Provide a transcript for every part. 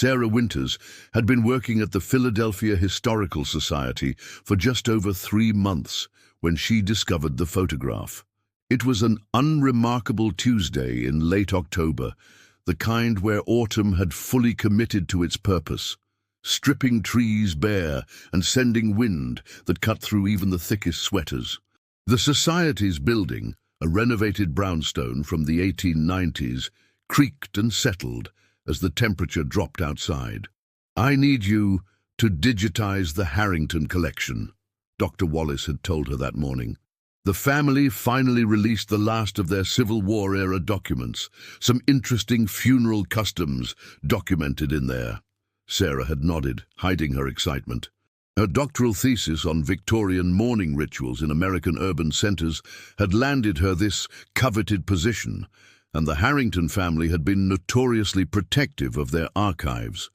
Sarah Winters had been working at the Philadelphia Historical Society for just over 3 months when she discovered the photograph. It was an unremarkable Tuesday in late October, the kind where autumn had fully committed to its purpose, stripping trees bare and sending wind that cut through even the thickest sweaters. The Society's building, a renovated brownstone from the 1890s, creaked and settled as the temperature dropped outside. "I need you to digitize the Harrington collection," Dr. Wallace had told her that morning. The family finally released the last of their Civil War-era documents, some interesting funeral customs documented in there. Sarah had nodded, hiding her excitement. Her doctoral thesis on Victorian mourning rituals in American urban centers had landed her this coveted position, and the Harrington family had been notoriously protective of their archives.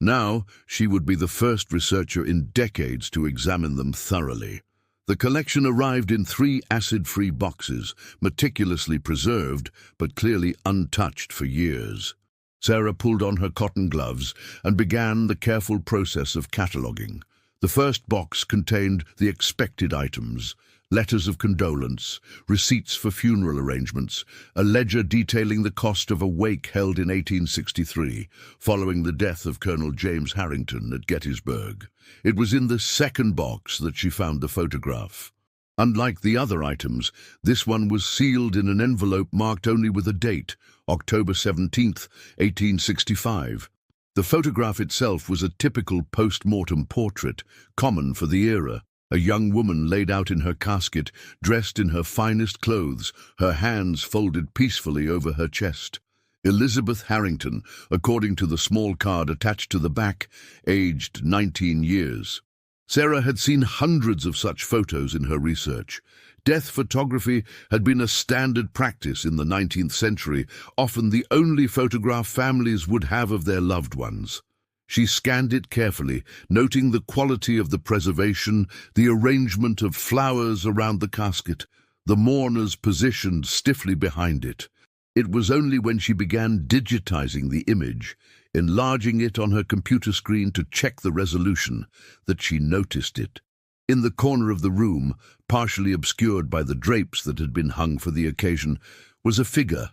Now she would be the first researcher in decades to examine them thoroughly. The collection arrived in 3 acid-free boxes, meticulously preserved but clearly untouched for years. Sarah pulled on her cotton gloves and began the careful process of cataloguing. The first box contained the expected items: letters of condolence, receipts for funeral arrangements, a ledger detailing the cost of a wake held in 1863, following the death of Colonel James Harrington at Gettysburg. It was in the second box that she found the photograph. Unlike the other items, this one was sealed in an envelope marked only with a date, October 17th, 1865. The photograph itself was a typical post-mortem portrait, common for the era. A young woman laid out in her casket, dressed in her finest clothes, her hands folded peacefully over her chest. Elizabeth Harrington, according to the small card attached to the back, aged 19 years. Sarah had seen hundreds of such photos in her research. Death photography had been a standard practice in the 19th century, often the only photograph families would have of their loved ones. She scanned it carefully, noting the quality of the preservation, the arrangement of flowers around the casket, the mourners positioned stiffly behind it. It was only when she began digitizing the image, enlarging it on her computer screen to check the resolution, that she noticed it. In the corner of the room, partially obscured by the drapes that had been hung for the occasion, was a figure,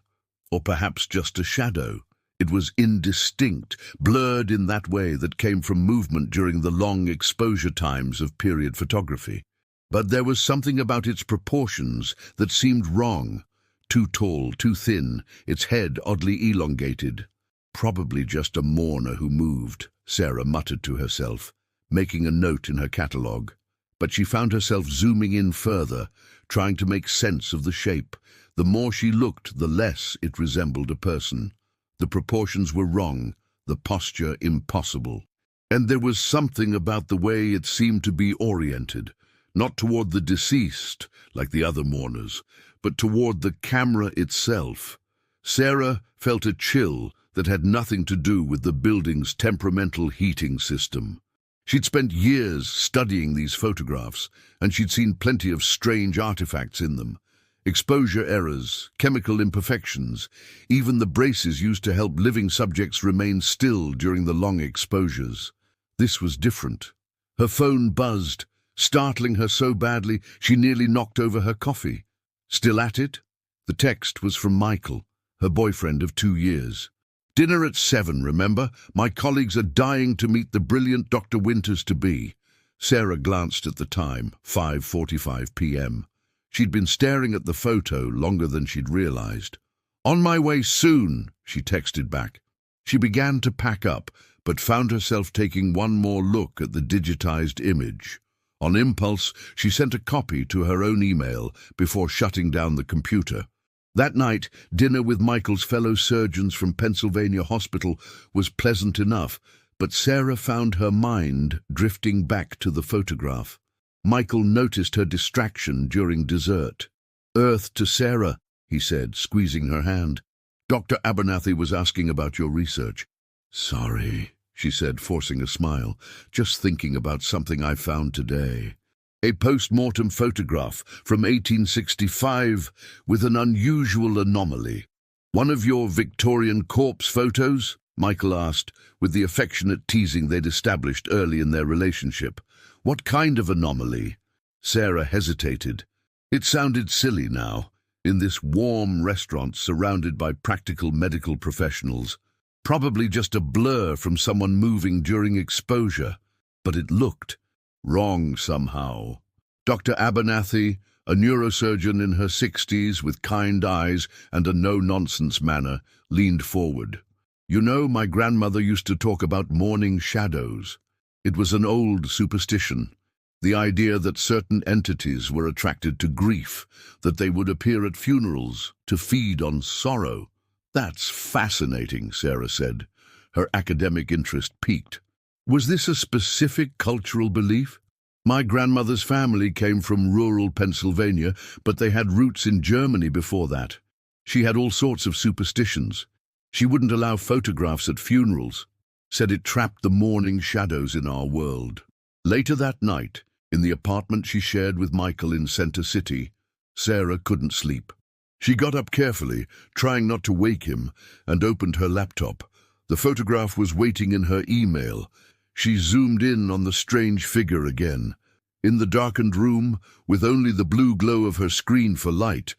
or perhaps just a shadow. It was indistinct, blurred in that way that came from movement during the long exposure times of period photography. But there was something about its proportions that seemed wrong. Too tall, too thin, its head oddly elongated. "Probably just a mourner who moved," Sarah muttered to herself, making a note in her catalogue. But she found herself zooming in further, trying to make sense of the shape. The more she looked, the less it resembled a person. The proportions were wrong, the posture impossible. And there was something about the way it seemed to be oriented, not toward the deceased, like the other mourners, but toward the camera itself. Sarah felt a chill that had nothing to do with the building's temperamental heating system. She'd spent years studying these photographs, and she'd seen plenty of strange artifacts in them. Exposure errors, chemical imperfections, even the braces used to help living subjects remain still during the long exposures. This was different. Her phone buzzed, startling her so badly she nearly knocked over her coffee. Still at it? The text was from Michael, her boyfriend of 2 years. "Dinner at 7, remember? My colleagues are dying to meet the brilliant Dr. Winters-to-be." Sarah glanced at the time, 5:45 p.m. She'd been staring at the photo longer than she'd realized. "On my way soon," she texted back. She began to pack up, but found herself taking one more look at the digitized image. On impulse, she sent a copy to her own email before shutting down the computer. That night, dinner with Michael's fellow surgeons from Pennsylvania Hospital was pleasant enough, but Sarah found her mind drifting back to the photograph. Michael noticed her distraction during dessert. "Earth to Sarah," he said, squeezing her hand. "Dr. Abernathy was asking about your research." "Sorry," she said, forcing a smile, "just thinking about something I found today. A post-mortem photograph from 1865 with an unusual anomaly. One of your Victorian corpse photos?" Michael asked, with the affectionate teasing they'd established early in their relationship. What kind of anomaly? Sarah hesitated. It sounded silly now, in this warm restaurant surrounded by practical medical professionals. Probably just a blur from someone moving during exposure. But it looked wrong somehow. Dr. Abernathy, a neurosurgeon in her 60s with kind eyes and a no-nonsense manner, leaned forward. You know, my grandmother used to talk about morning shadows. It was an old superstition. The idea that certain entities were attracted to grief, that they would appear at funerals to feed on sorrow. That's fascinating, Sarah said. Her academic interest piqued. Was this a specific cultural belief? My grandmother's family came from rural Pennsylvania, but they had roots in Germany before that. She had all sorts of superstitions. She wouldn't allow photographs at funerals, said it trapped the morning shadows in our world. Later that night, in the apartment she shared with Michael in Center City, Sarah couldn't sleep. She got up carefully, trying not to wake him, and opened her laptop. The photograph was waiting in her email. She zoomed in on the strange figure again. In the darkened room, with only the blue glow of her screen for light,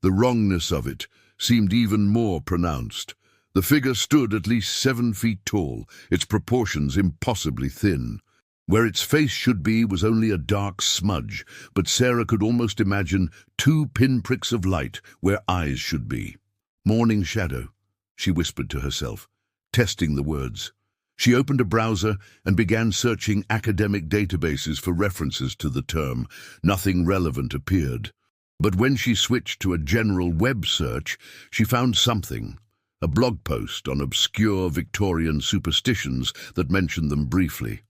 the wrongness of it seemed even more pronounced. The figure stood at least 7 feet tall, its proportions impossibly thin. Where its face should be was only a dark smudge, but Sarah could almost imagine 2 pinpricks of light where eyes should be. Morning shadow, she whispered to herself, testing the words. She opened a browser and began searching academic databases for references to the term. Nothing relevant appeared. But when she switched to a general web search, she found something. A blog post on obscure Victorian superstitions that mentioned them briefly.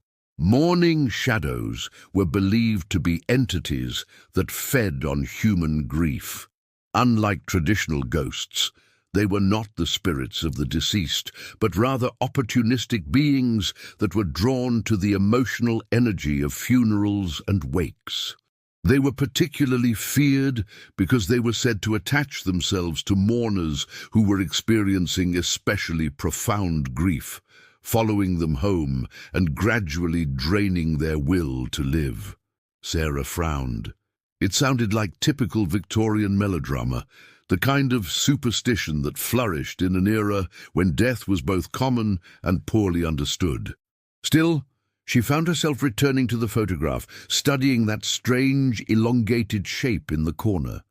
Morning shadows were believed to be entities that fed on human grief. Unlike traditional ghosts, they were not the spirits of the deceased, but rather opportunistic beings that were drawn to the emotional energy of funerals and wakes. They were particularly feared because they were said to attach themselves to mourners who were experiencing especially profound grief, following them home and gradually draining their will to live. Sarah frowned. It sounded like typical Victorian melodrama, the kind of superstition that flourished in an era when death was both common and poorly understood. Still, she found herself returning to the photograph, studying that strange, elongated shape in the corner.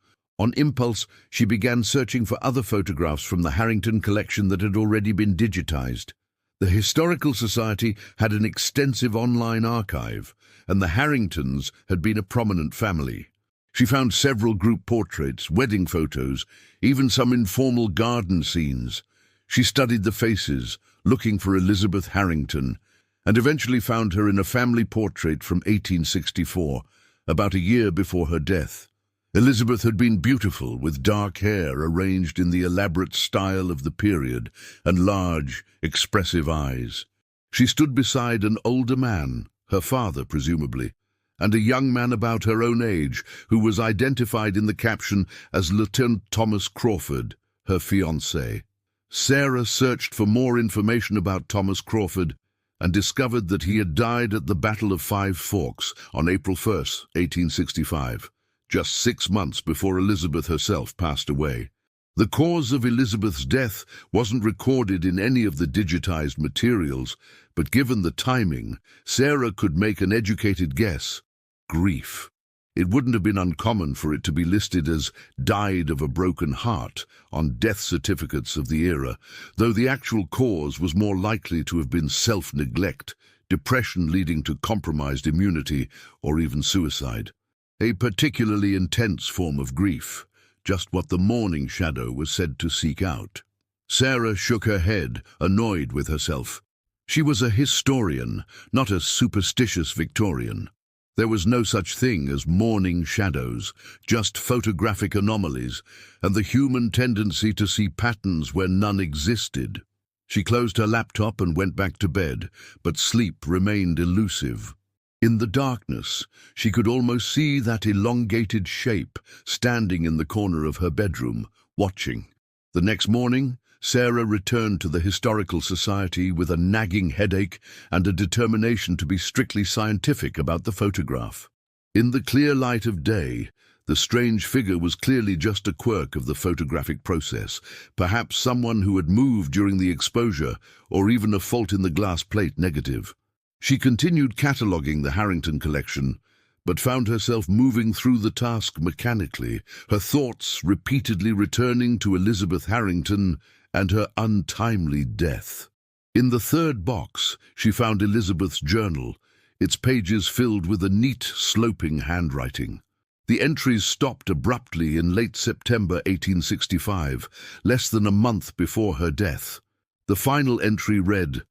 On impulse, she began searching for other photographs from the Harrington collection that had already been digitized. The Historical Society had an extensive online archive, and the Harringtons had been a prominent family. She found several group portraits, wedding photos, even some informal garden scenes. She studied the faces, looking for Elizabeth Harrington, and eventually found her in a family portrait from 1864, about a year before her death. Elizabeth had been beautiful, with dark hair arranged in the elaborate style of the period and large, expressive eyes. She stood beside an older man, her father presumably, and a young man about her own age who was identified in the caption as Lieutenant Thomas Crawford, her fiancé. Sarah searched for more information about Thomas Crawford and discovered that he had died at the Battle of Five Forks on April 1, 1865, just 6 months before Elizabeth herself passed away. The cause of Elizabeth's death wasn't recorded in any of the digitized materials, but given the timing, Sarah could make an educated guess. Grief. It wouldn't have been uncommon for it to be listed as died of a broken heart on death certificates of the era, though the actual cause was more likely to have been self-neglect, depression leading to compromised immunity, or even suicide. A particularly intense form of grief, just what the morning shadow was said to seek out. Sarah shook her head, annoyed with herself. She was a historian, not a superstitious Victorian. There was no such thing as morning shadows, just photographic anomalies, and the human tendency to see patterns where none existed. She closed her laptop and went back to bed, but sleep remained elusive. In the darkness, she could almost see that elongated shape standing in the corner of her bedroom, watching. The next morning, Sarah returned to the Historical Society with a nagging headache and a determination to be strictly scientific about the photograph. In the clear light of day, the strange figure was clearly just a quirk of the photographic process, perhaps someone who had moved during the exposure, or even a fault in the glass plate negative. She continued cataloguing the Harrington collection, but found herself moving through the task mechanically, her thoughts repeatedly returning to Elizabeth Harrington and her untimely death. In the third box, she found Elizabeth's journal, its pages filled with a neat, sloping handwriting. The entries stopped abruptly in late September 1865, less than a month before her death. The final entry read,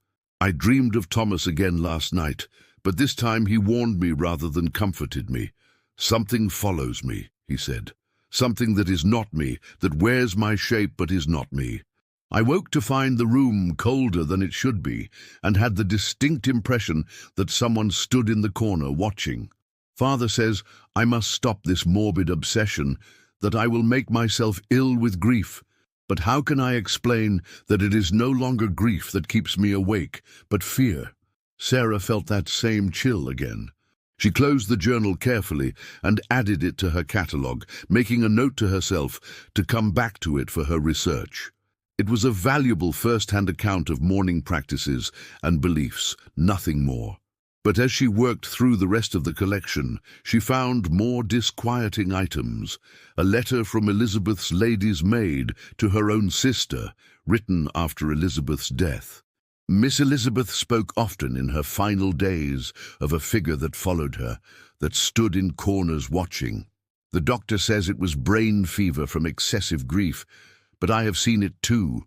"I dreamed of Thomas again last night, but this time he warned me rather than comforted me. Something follows me," he said. "Something that is not me, that wears my shape but is not me. I woke to find the room colder than it should be, and had the distinct impression that someone stood in the corner watching. Father says I must stop this morbid obsession, that I will make myself ill with grief. But how can I explain that it is no longer grief that keeps me awake, but fear?" Sarah felt that same chill again. She closed the journal carefully and added it to her catalogue, making a note to herself to come back to it for her research. It was a valuable first-hand account of mourning practices and beliefs, nothing more. But as she worked through the rest of the collection, she found more disquieting items. A letter from Elizabeth's lady's maid to her own sister, written after Elizabeth's death. Miss Elizabeth spoke often in her final days of a figure that followed her, that stood in corners watching. The doctor says it was brain fever from excessive grief, but I have seen it too.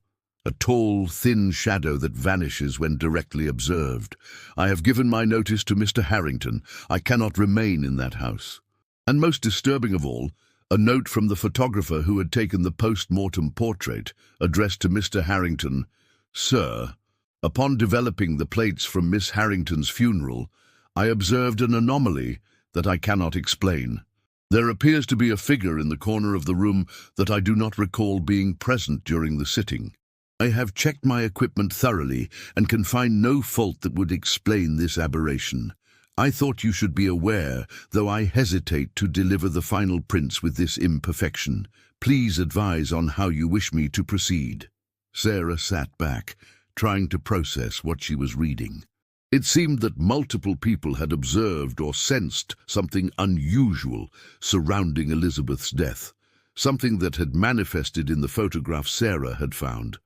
A tall, thin shadow that vanishes when directly observed. I have given my notice to Mr. Harrington. I cannot remain in that house. And most disturbing of all, a note from the photographer who had taken the post-mortem portrait, addressed to Mr. Harrington. "Sir, upon developing the plates from Miss Harrington's funeral, I observed an anomaly that I cannot explain. There appears to be a figure in the corner of the room that I do not recall being present during the sitting. I have checked my equipment thoroughly and can find no fault that would explain this aberration. I thought you should be aware, though I hesitate to deliver the final prints with this imperfection. Please advise on how you wish me to proceed." Sarah sat back, trying to process what she was reading. It seemed that multiple people had observed or sensed something unusual surrounding Elizabeth's death, something that had manifested in the photograph Sarah had found.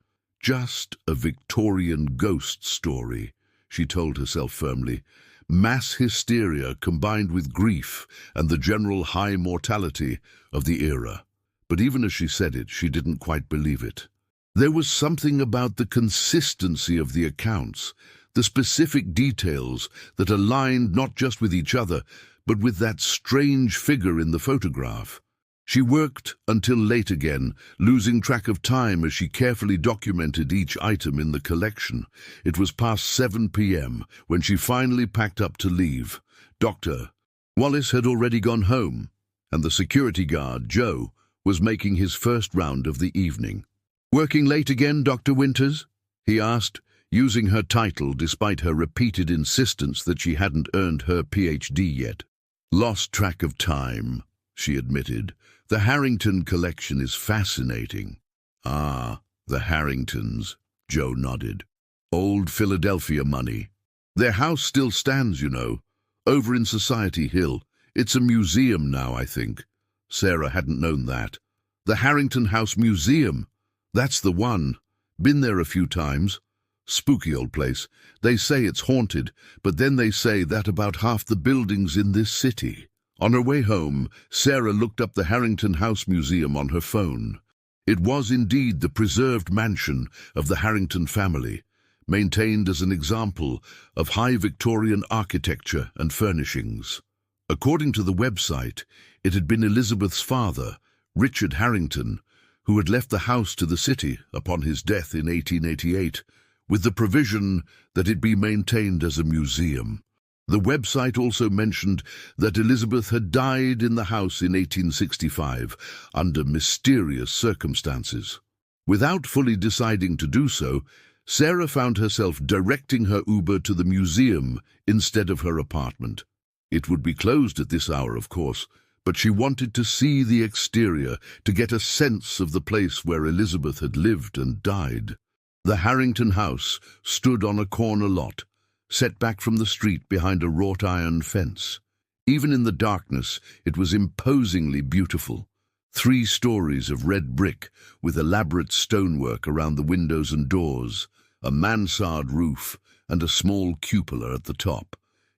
"Just a Victorian ghost story," she told herself firmly. "Mass hysteria combined with grief and the general high mortality of the era." But even as she said it, she didn't quite believe it. There was something about the consistency of the accounts, the specific details that aligned not just with each other, but with that strange figure in the photograph. She worked until late again, losing track of time as she carefully documented each item in the collection. It was past 7 p.m. when she finally packed up to leave. Dr. Wallace had already gone home, and the security guard, Joe, was making his first round of the evening. "Working late again, Dr. Winters?" he asked, using her title despite her repeated insistence that she hadn't earned her Ph.D. yet. "Lost track of time," she admitted. "The Harrington collection is fascinating." "Ah, the Harringtons," Joe nodded. "Old Philadelphia money. Their house still stands, you know, over in Society Hill. It's a museum now, I think." Sarah hadn't known that. "The Harrington House Museum. That's the one. Been there a few times. Spooky old place. They say it's haunted, but then they say that about half the buildings in this city." On her way home, Sarah looked up the Harrington House Museum on her phone. It was indeed the preserved mansion of the Harrington family, maintained as an example of high Victorian architecture and furnishings. According to the website, it had been Elizabeth's father, Richard Harrington, who had left the house to the city upon his death in 1888, with the provision that it be maintained as a museum. The website also mentioned that Elizabeth had died in the house in 1865 under mysterious circumstances. Without fully deciding to do so, Sarah found herself directing her Uber to the museum instead of her apartment. It would be closed at this hour, of course, but she wanted to see the exterior, to get a sense of the place where Elizabeth had lived and died. The Harrington house stood on a corner lot, set back from the street behind a wrought-iron fence. Even in the darkness, it was imposingly beautiful. 3 stories of red brick with elaborate stonework around the windows and doors, a mansard roof, and a small cupola at the top.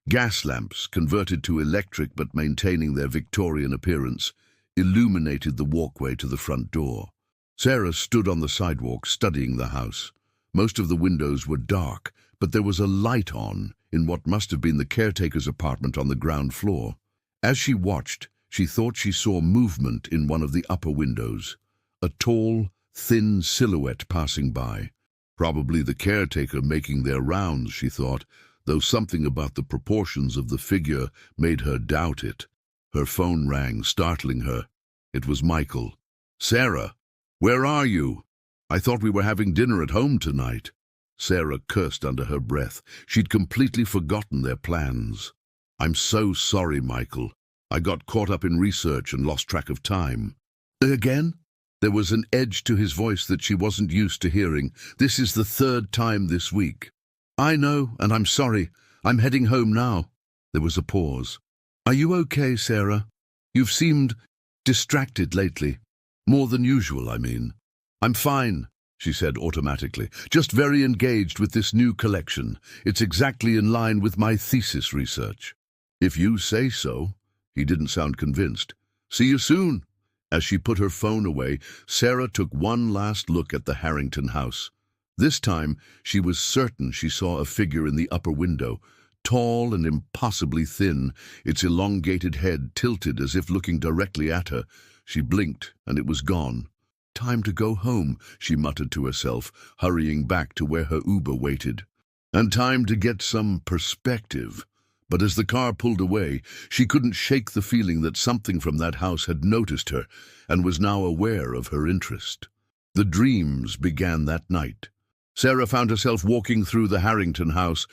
Gas lamps, converted to electric but maintaining their Victorian appearance, illuminated the walkway to the front door. Sarah stood on the sidewalk studying the house. Most of the windows were dark, but there was a light on in what must have been the caretaker's apartment on the ground floor. As she watched, she thought she saw movement in one of the upper windows. A tall, thin silhouette passing by. Probably the caretaker making their rounds, she thought, though something about the proportions of the figure made her doubt it. Her phone rang, startling her. It was Michael. "Sarah, where are you? I thought we were having dinner at home tonight." Sarah cursed under her breath. She'd completely forgotten their plans. "I'm so sorry, Michael. I got caught up in research and lost track of time." "Again?" There was an edge to his voice that she wasn't used to hearing. "This is the 3rd time this week." "I know, and I'm sorry. I'm heading home now." There was a pause. "Are you okay, Sarah? You've seemed distracted lately. More than usual, I mean." "I'm fine," she said automatically. "Just very engaged with this new collection. It's exactly in line with my thesis research." "If you say so." He didn't sound convinced. "See you soon." As she put her phone away, Sarah took one last look at the Harrington house. This time, she was certain she saw a figure in the upper window, tall and impossibly thin, its elongated head tilted as if looking directly at her. She blinked, and it was gone. "Time to go home," she muttered to herself, hurrying back to where her Uber waited. And time to get some perspective. But as the car pulled away, she couldn't shake the feeling that something from that house had noticed her and was now aware of her interest. The dreams began that night. Sarah found herself walking through the Harrington house,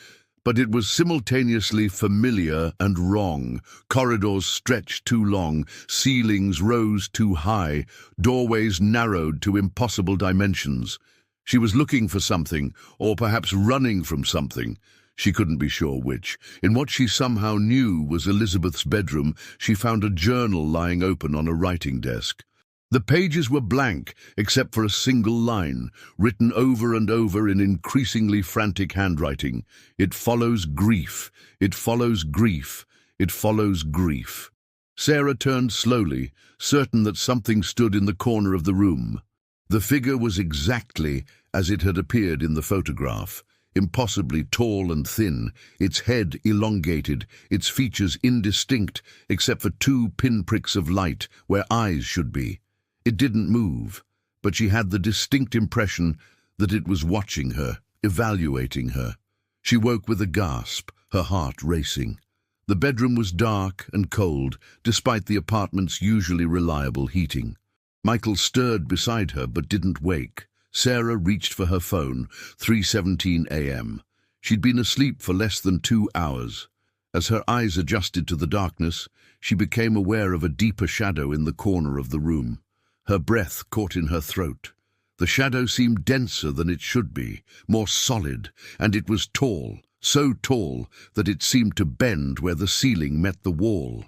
but it was simultaneously familiar and wrong. Corridors stretched too long, ceilings rose too high, doorways narrowed to impossible dimensions. She was looking for something, or perhaps running from something. She couldn't be sure which. In what she somehow knew was Elizabeth's bedroom, she found a journal lying open on a writing desk. The pages were blank, except for a single line, written over and over in increasingly frantic handwriting. "It follows grief. It follows grief. It follows grief." Sarah turned slowly, certain that something stood in the corner of the room. The figure was exactly as it had appeared in the photograph. Impossibly tall and thin, its head elongated, its features indistinct except for 2 pinpricks of light where eyes should be. It didn't move, but she had the distinct impression that it was watching her, evaluating her. She woke with a gasp, her heart racing. The bedroom was dark and cold, despite the apartment's usually reliable heating. Michael stirred beside her but didn't wake. Sarah reached for her phone, 3:17 a.m. She'd been asleep for less than 2 hours. As her eyes adjusted to the darkness, she became aware of a deeper shadow in the corner of the room. Her breath caught in her throat. The shadow seemed denser than it should be, more solid, and it was tall, so tall that it seemed to bend where the ceiling met the wall.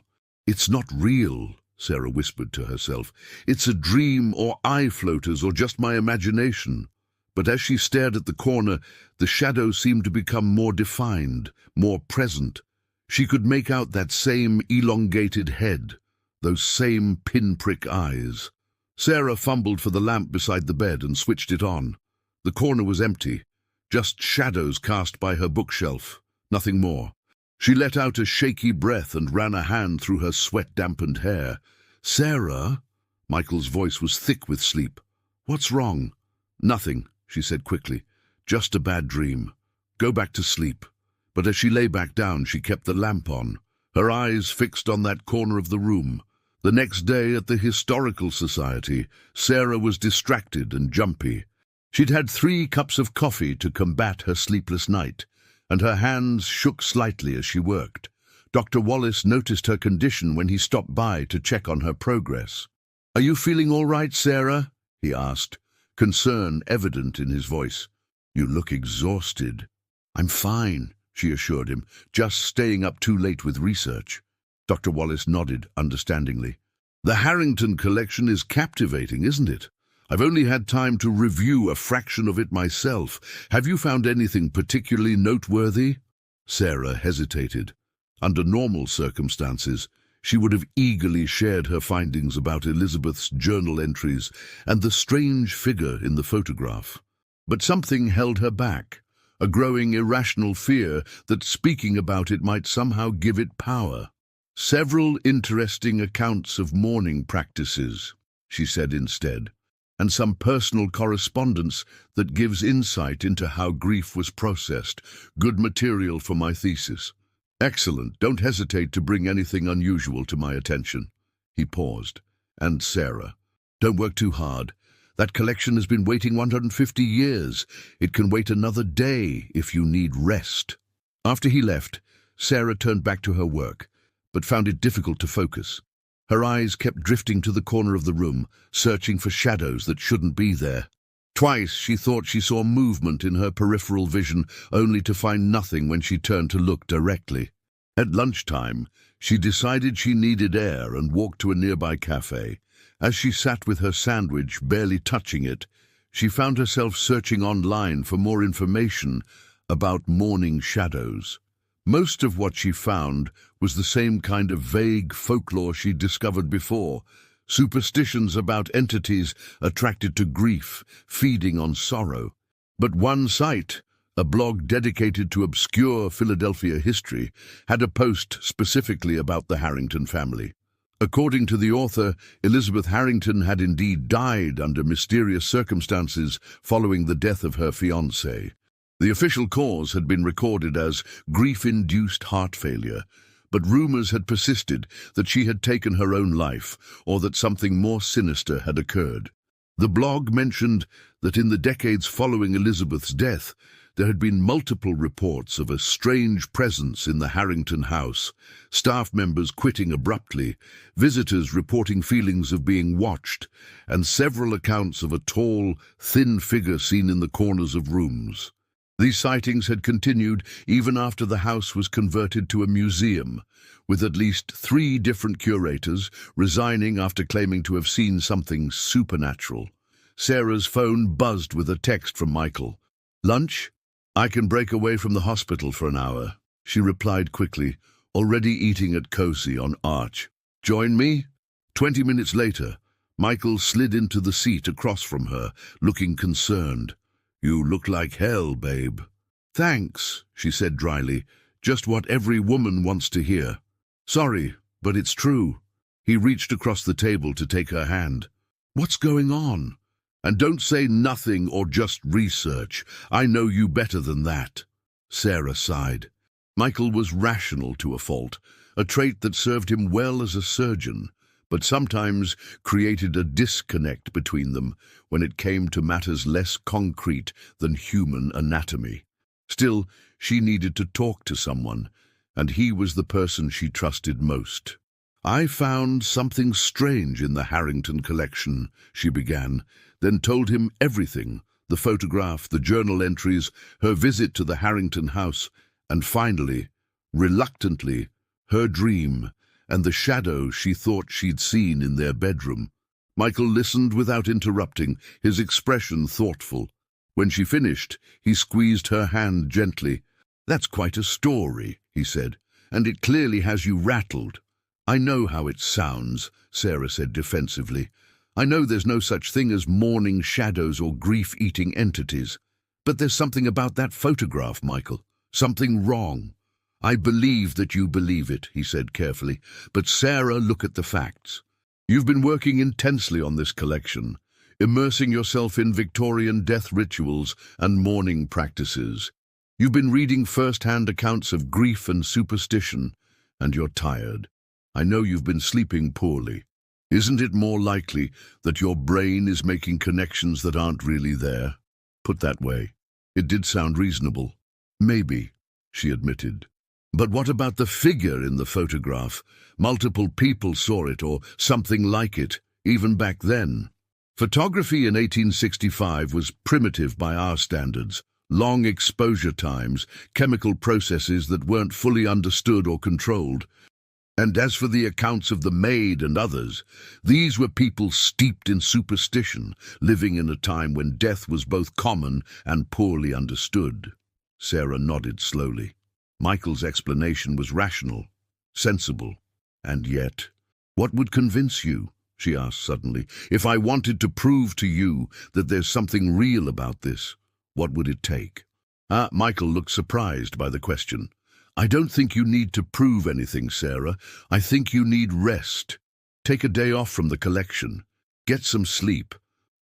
"It's not real," Sarah whispered to herself. "It's a dream or eye floaters or just my imagination." But as she stared at the corner, the shadow seemed to become more defined, more present. She could make out that same elongated head, those same pinprick eyes. Sarah fumbled for the lamp beside the bed and switched it on. The corner was empty, just shadows cast by her bookshelf, nothing more. She let out a shaky breath and ran a hand through her sweat-dampened hair. "Sarah?" Michael's voice was thick with sleep. "What's wrong?" "Nothing," she said quickly. "Just a bad dream. Go back to sleep." But as she lay back down, she kept the lamp on, her eyes fixed on that corner of the room. The next day at the Historical Society, Sarah was distracted and jumpy. She'd had 3 cups of coffee to combat her sleepless night, and her hands shook slightly as she worked. Dr. Wallace noticed her condition when he stopped by to check on her progress. "Are you feeling all right, Sarah?" he asked, concern evident in his voice. "You look exhausted." "I'm fine," she assured him, "just staying up too late with research." Dr. Wallace nodded understandingly. "The Harrington collection is captivating, isn't it? I've only had time to review a fraction of it myself. Have you found anything particularly noteworthy?" Sarah hesitated. Under normal circumstances, she would have eagerly shared her findings about Elizabeth's journal entries and the strange figure in the photograph. But something held her back, a growing irrational fear that speaking about it might somehow give it power. "Several interesting accounts of mourning practices," she said instead, "and some personal correspondence that gives insight into how grief was processed. Good material for my thesis." "Excellent. Don't hesitate to bring anything unusual to my attention." He paused. "And Sarah, don't work too hard. That collection has been waiting 150 years. It can wait another day if you need rest." After he left, Sarah turned back to her work, but found it difficult to focus. Her eyes kept drifting to the corner of the room, searching for shadows that shouldn't be there. Twice she thought she saw movement in her peripheral vision, only to find nothing when she turned to look directly. At lunchtime, she decided she needed air and walked to a nearby cafe. As she sat with her sandwich, barely touching it, she found herself searching online for more information about mourning shadows. Most of what she found was the same kind of vague folklore she'd discovered before, superstitions about entities attracted to grief, feeding on sorrow. But one site, a blog dedicated to obscure Philadelphia history, had a post specifically about the Harrington family. According to the author, Elizabeth Harrington had indeed died under mysterious circumstances following the death of her fiancé. The official cause had been recorded as grief-induced heart failure, but rumors had persisted that she had taken her own life or that something more sinister had occurred. The blog mentioned that in the decades following Elizabeth's death, there had been multiple reports of a strange presence in the Harrington house, staff members quitting abruptly, visitors reporting feelings of being watched, and several accounts of a tall, thin figure seen in the corners of rooms. These sightings had continued even after the house was converted to a museum, with at least 3 different curators resigning after claiming to have seen something supernatural. Sarah's phone buzzed with a text from Michael. "Lunch? I can break away from the hospital for an hour," she replied quickly, already eating at Cozy on Arch. "Join me?" 20 minutes later, Michael slid into the seat across from her, looking concerned. "You look like hell, babe." "Thanks," she said dryly, "just what every woman wants to hear." "Sorry, but it's true." He reached across the table to take her hand. "What's going on? And don't say nothing or just research. I know you better than that." Sarah sighed. Michael was rational to a fault, a trait that served him well as a surgeon, but sometimes created a disconnect between them when it came to matters less concrete than human anatomy. Still, she needed to talk to someone, and he was the person she trusted most. "I found something strange in the Harrington collection," she began, then told him everything, the photograph, the journal entries, her visit to the Harrington house, and finally, reluctantly, her dream and the shadow she thought she'd seen in their bedroom. Michael listened without interrupting, his expression thoughtful. When she finished, he squeezed her hand gently. "That's quite a story," he said, "and it clearly has you rattled." "I know how it sounds," Sarah said defensively. "I know there's no such thing as mourning shadows or grief-eating entities. But there's something about that photograph, Michael. Something wrong." "I believe that you believe it," he said carefully. "But Sarah, look at the facts. You've been working intensely on this collection, immersing yourself in Victorian death rituals and mourning practices. You've been reading first-hand accounts of grief and superstition, and you're tired. I know you've been sleeping poorly. Isn't it more likely that your brain is making connections that aren't really there? Put that way, it did sound reasonable. Maybe, she admitted. But what about the figure in the photograph? Multiple people saw it, or something like it, even back then. Photography in 1865 was primitive by our standards. Long exposure times, chemical processes that weren't fully understood or controlled. And as for the accounts of the maid and others, these were people steeped in superstition, living in a time when death was both common and poorly understood. Sarah nodded slowly. Michael's explanation was rational, sensible, and yet, what would convince you? She asked suddenly. If I wanted to prove to you that there's something real about this, what would it take? Michael looked surprised by the question. I don't think you need to prove anything, Sarah. I think you need rest. Take a day off from the collection. Get some sleep.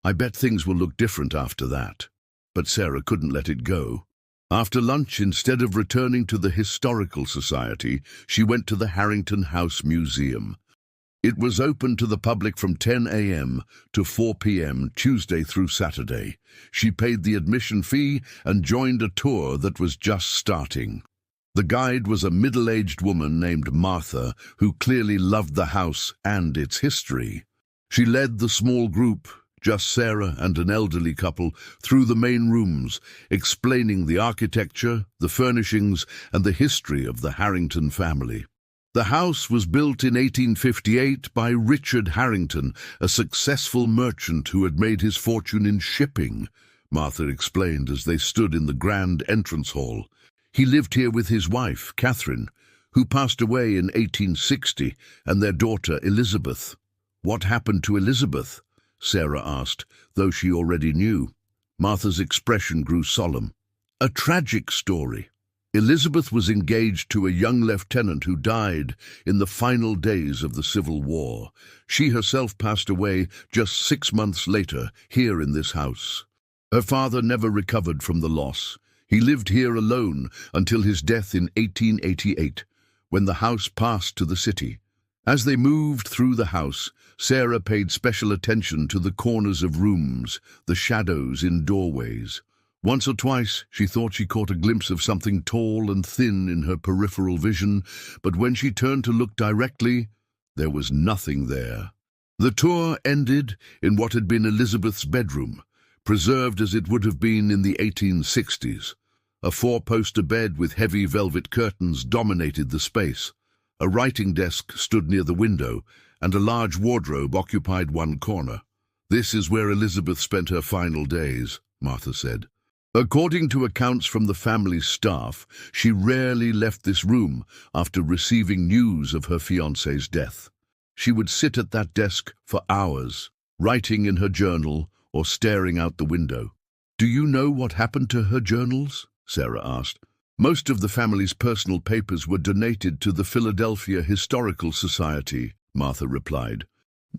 I bet things will look different after that. But Sarah couldn't let it go. After lunch, instead of returning to the Historical Society, she went to the Harrington House Museum. It was open to the public from 10 a.m. to 4 p.m. Tuesday through Saturday. She paid the admission fee and joined a tour that was just starting. The guide was a middle-aged woman named Martha, who clearly loved the house and its history. She led the small group, just Sarah and an elderly couple, through the main rooms, explaining the architecture, the furnishings, and the history of the Harrington family. The house was built in 1858 by Richard Harrington, a successful merchant who had made his fortune in shipping, Martha explained as they stood in the grand entrance hall. He lived here with his wife, Catherine, who passed away in 1860, and their daughter, Elizabeth. What happened to Elizabeth? Sarah asked, though she already knew. Martha's expression grew solemn. A tragic story. Elizabeth was engaged to a young lieutenant who died in the final days of the Civil War. She herself passed away just 6 months later, here in this house. Her father never recovered from the loss. He lived here alone until his death in 1888, when the house passed to the city. As they moved through the house, Sarah paid special attention to the corners of rooms, the shadows in doorways. Once or twice, she thought she caught a glimpse of something tall and thin in her peripheral vision, but when she turned to look directly, there was nothing there. The tour ended in what had been Elizabeth's bedroom, preserved as it would have been in the 1860s. A four-poster bed with heavy velvet curtains dominated the space. A writing desk stood near the window, and a large wardrobe occupied one corner. This is where Elizabeth spent her final days, Martha said. According to accounts from the family's staff, she rarely left this room after receiving news of her fiancé's death. She would sit at that desk for hours, writing in her journal or staring out the window. Do you know what happened to her journals? Sarah asked. Most of the family's personal papers were donated to the Philadelphia Historical Society, Martha replied,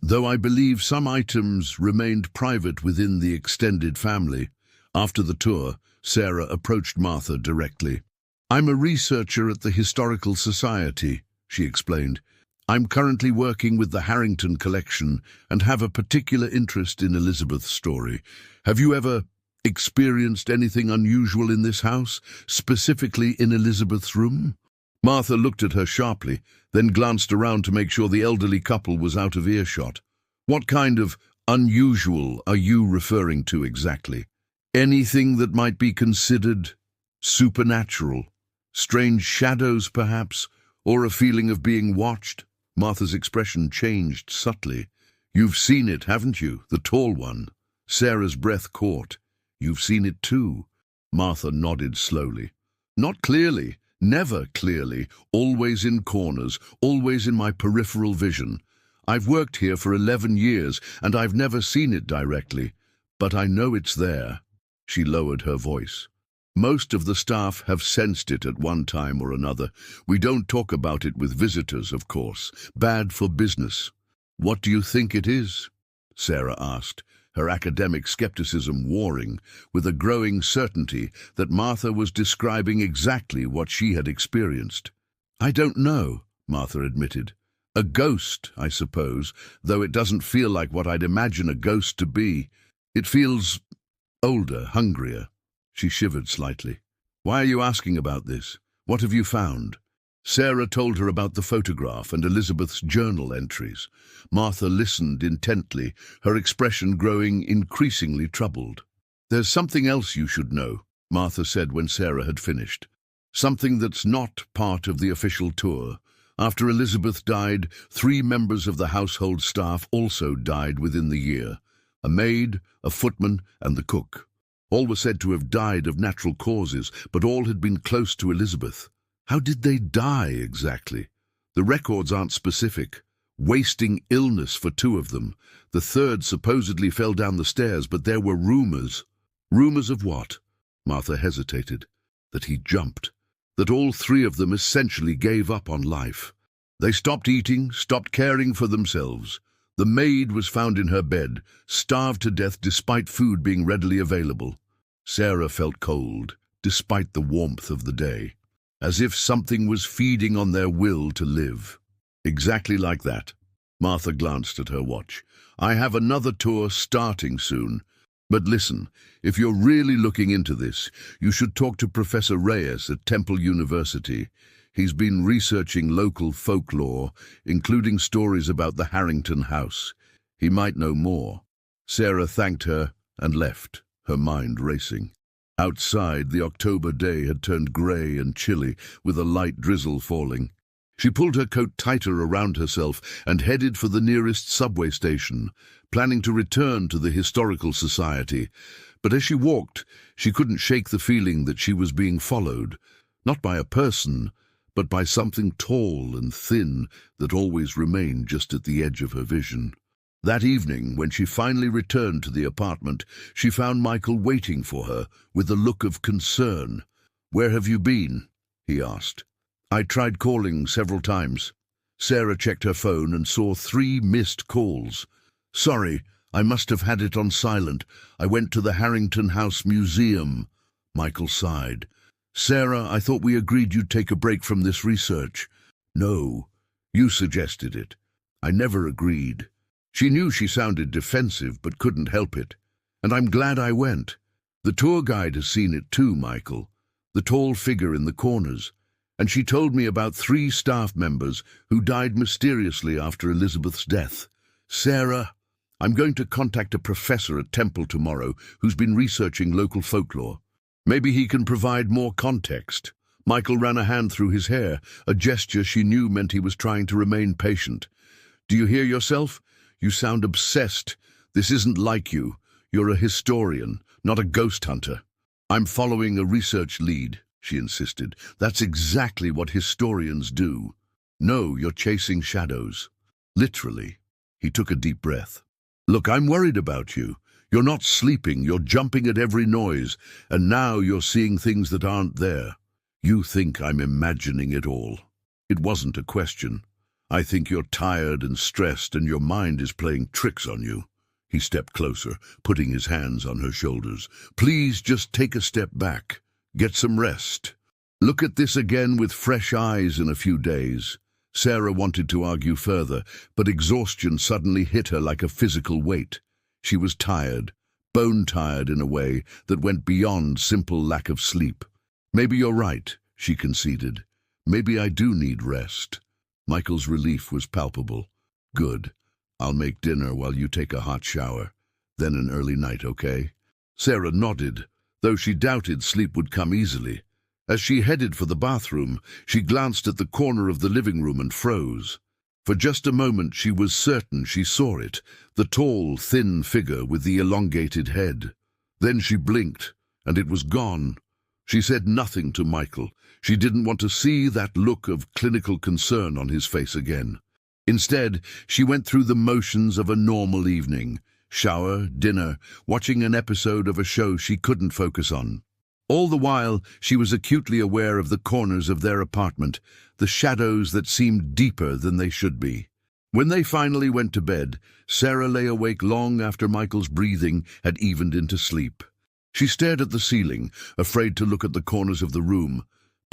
though I believe some items remained private within the extended family. After the tour, Sarah approached Martha directly. I'm a researcher at the Historical Society, she explained. I'm currently working with the Harrington collection and have a particular interest in Elizabeth's story. Have you ever experienced anything unusual in this house, specifically in Elizabeth's room? Martha looked at her sharply, then glanced around to make sure the elderly couple was out of earshot. What kind of unusual are you referring to exactly? Anything that might be considered supernatural? Strange shadows, perhaps, or a feeling of being watched? Martha's expression changed subtly. You've seen it, haven't you? The tall one. Sarah's breath caught. You've seen it too. Martha nodded slowly. Not clearly, never clearly, always in corners, always in my peripheral vision. I've worked here for 11 years, and I've never seen it directly, but I know it's there. She lowered her voice. Most of the staff have sensed it at one time or another. We don't talk about it with visitors, of course. Bad for business. What do you think it is? Sarah asked, her academic skepticism warring, with a growing certainty that Martha was describing exactly what she had experienced. I don't know, Martha admitted. A ghost, I suppose, though it doesn't feel like what I'd imagine a ghost to be. It feels older, hungrier. She shivered slightly. Why are you asking about this? What have you found? Sarah told her about the photograph and Elizabeth's journal entries. Martha listened intently, her expression growing increasingly troubled. There's something else you should know, Martha said when Sarah had finished. Something that's not part of the official tour. After Elizabeth died, 3 members of the household staff also died within the year. A maid, a footman, and the cook. All were said to have died of natural causes, but all had been close to Elizabeth. How did they die exactly? The records aren't specific. Wasting illness for 2 of them. The third supposedly fell down the stairs, but there were rumors. Rumors of what? Martha hesitated. That he jumped. That all 3 of them essentially gave up on life. They stopped eating, stopped caring for themselves. The maid was found in her bed, starved to death despite food being readily available. Sarah felt cold, despite the warmth of the day, as if something was feeding on their will to live. Exactly like that. Martha glanced at her watch. I have another tour starting soon. But listen, if you're really looking into this, you should talk to Professor Reyes at Temple University. He's been researching local folklore, including stories about the Harrington house. He might know more. Sarah thanked her and left, her mind racing. Outside, the October day had turned grey and chilly, with a light drizzle falling. She pulled her coat tighter around herself and headed for the nearest subway station, planning to return to the Historical Society. But as she walked, she couldn't shake the feeling that she was being followed, not by a person, but by something tall and thin that always remained just at the edge of her vision. That evening, when she finally returned to the apartment, she found Michael waiting for her with a look of concern. "Where have you been?" he asked. "I tried calling several times." Sarah checked her phone and saw 3 missed calls. "Sorry, I must have had it on silent. I went to the Harrington House Museum." Michael sighed. "Sarah, I thought we agreed you'd take a break from this research." "No, you suggested it. I never agreed." She knew she sounded defensive, but couldn't help it. "And I'm glad I went. The tour guide has seen it too, Michael. The tall figure in the corners. And she told me about 3 staff members who died mysteriously after Elizabeth's death. Sarah, I'm going to contact a professor at Temple tomorrow who's been researching local folklore. Maybe he can provide more context." Michael ran a hand through his hair, a gesture she knew meant he was trying to remain patient. "Do you hear yourself? You sound obsessed. This isn't like you. You're a historian, not a ghost hunter." "I'm following a research lead," she insisted. "That's exactly what historians do." "No, you're chasing shadows." "Literally." He took a deep breath. "Look, I'm worried about you. You're not sleeping, you're jumping at every noise, and now you're seeing things that aren't there. You think I'm imagining it all." It wasn't a question. "I think you're tired and stressed and your mind is playing tricks on you." He stepped closer, putting his hands on her shoulders. "Please just take a step back. Get some rest. Look at this again with fresh eyes in a few days." Sarah wanted to argue further, but exhaustion suddenly hit her like a physical weight. She was tired, bone-tired in a way that went beyond simple lack of sleep. "Maybe you're right," she conceded. "Maybe I do need rest." Michael's relief was palpable. "Good. I'll make dinner while you take a hot shower. Then an early night, okay?" Sarah nodded, though she doubted sleep would come easily. As she headed for the bathroom, she glanced at the corner of the living room and froze. For just a moment she was certain she saw it, the tall, thin figure with the elongated head. Then she blinked, and it was gone. She said nothing to Michael. She didn't want to see that look of clinical concern on his face again. Instead, she went through the motions of a normal evening. Shower, dinner, watching an episode of a show she couldn't focus on. All the while, she was acutely aware of the corners of their apartment, the shadows that seemed deeper than they should be. When they finally went to bed, Sarah lay awake long after Michael's breathing had evened into sleep. She stared at the ceiling, afraid to look at the corners of the room,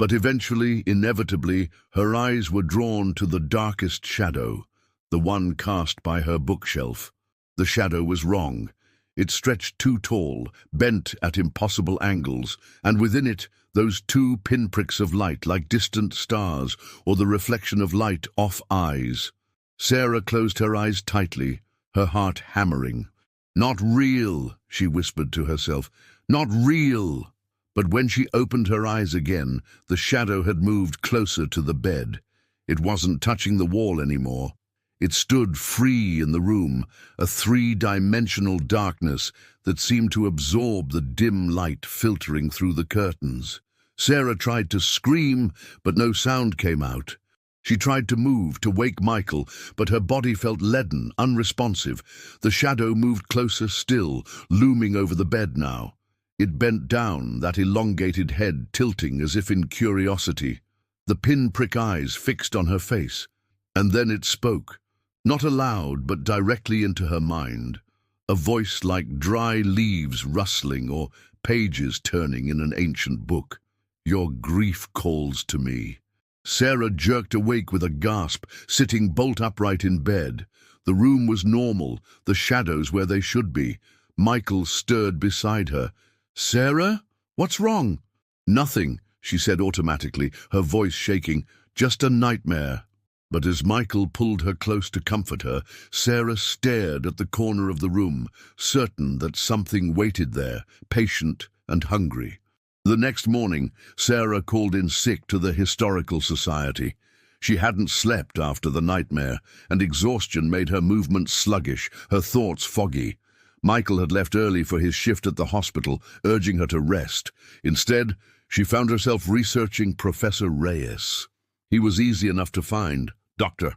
But eventually, inevitably, her eyes were drawn to the darkest shadow, the one cast by her bookshelf. The shadow was wrong. It stretched too tall, bent at impossible angles, and within it, those two pinpricks of light like distant stars or the reflection of light off eyes. Sarah closed her eyes tightly, her heart hammering. "Not real," she whispered to herself. "Not real." But when she opened her eyes again, the shadow had moved closer to the bed. It wasn't touching the wall anymore. It stood free in the room, a three-dimensional darkness that seemed to absorb the dim light filtering through the curtains. Sarah tried to scream, but no sound came out. She tried to move, to wake Michael, but her body felt leaden, unresponsive. The shadow moved closer still, looming over the bed now. It bent down, that elongated head tilting as if in curiosity, the pinprick eyes fixed on her face. And then it spoke. Not aloud, but directly into her mind, a voice like dry leaves rustling or pages turning in an ancient book. "Your grief calls to me." Sarah jerked awake with a gasp, sitting bolt upright in bed. The room was normal, the shadows where they should be. Michael stirred beside her. "Sarah? What's wrong?" "Nothing," she said automatically, her voice shaking. "Just a nightmare." But as Michael pulled her close to comfort her, Sarah stared at the corner of the room, certain that something waited there, patient and hungry. The next morning, Sarah called in sick to the Historical Society. She hadn't slept after the nightmare, and exhaustion made her movements sluggish, her thoughts foggy. Michael had left early for his shift at the hospital, urging her to rest. Instead, she found herself researching Professor Reyes. He was easy enough to find. Dr.